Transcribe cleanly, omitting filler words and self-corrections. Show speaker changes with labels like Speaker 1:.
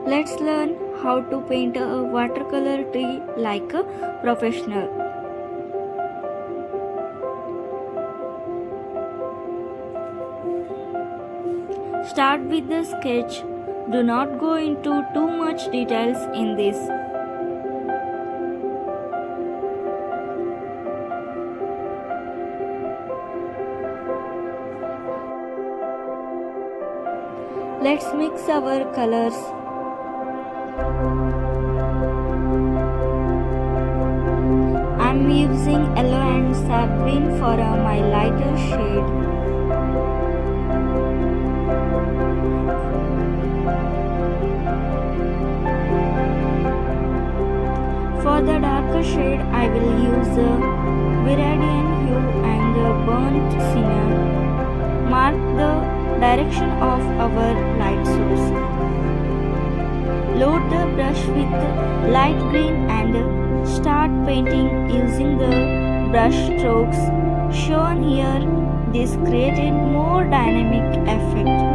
Speaker 1: Let's learn how to paint a watercolor tree like a professional. Start with the sketch. Do not go into too much details in this. Let's mix our colors. I'm using yellow and sap green for my lighter shade. For the darker shade, I will use viridian hue and burnt sienna. Mark the direction of our light source. Load the brush with light green and start painting using the brush strokes shown here. This created more dynamic effect.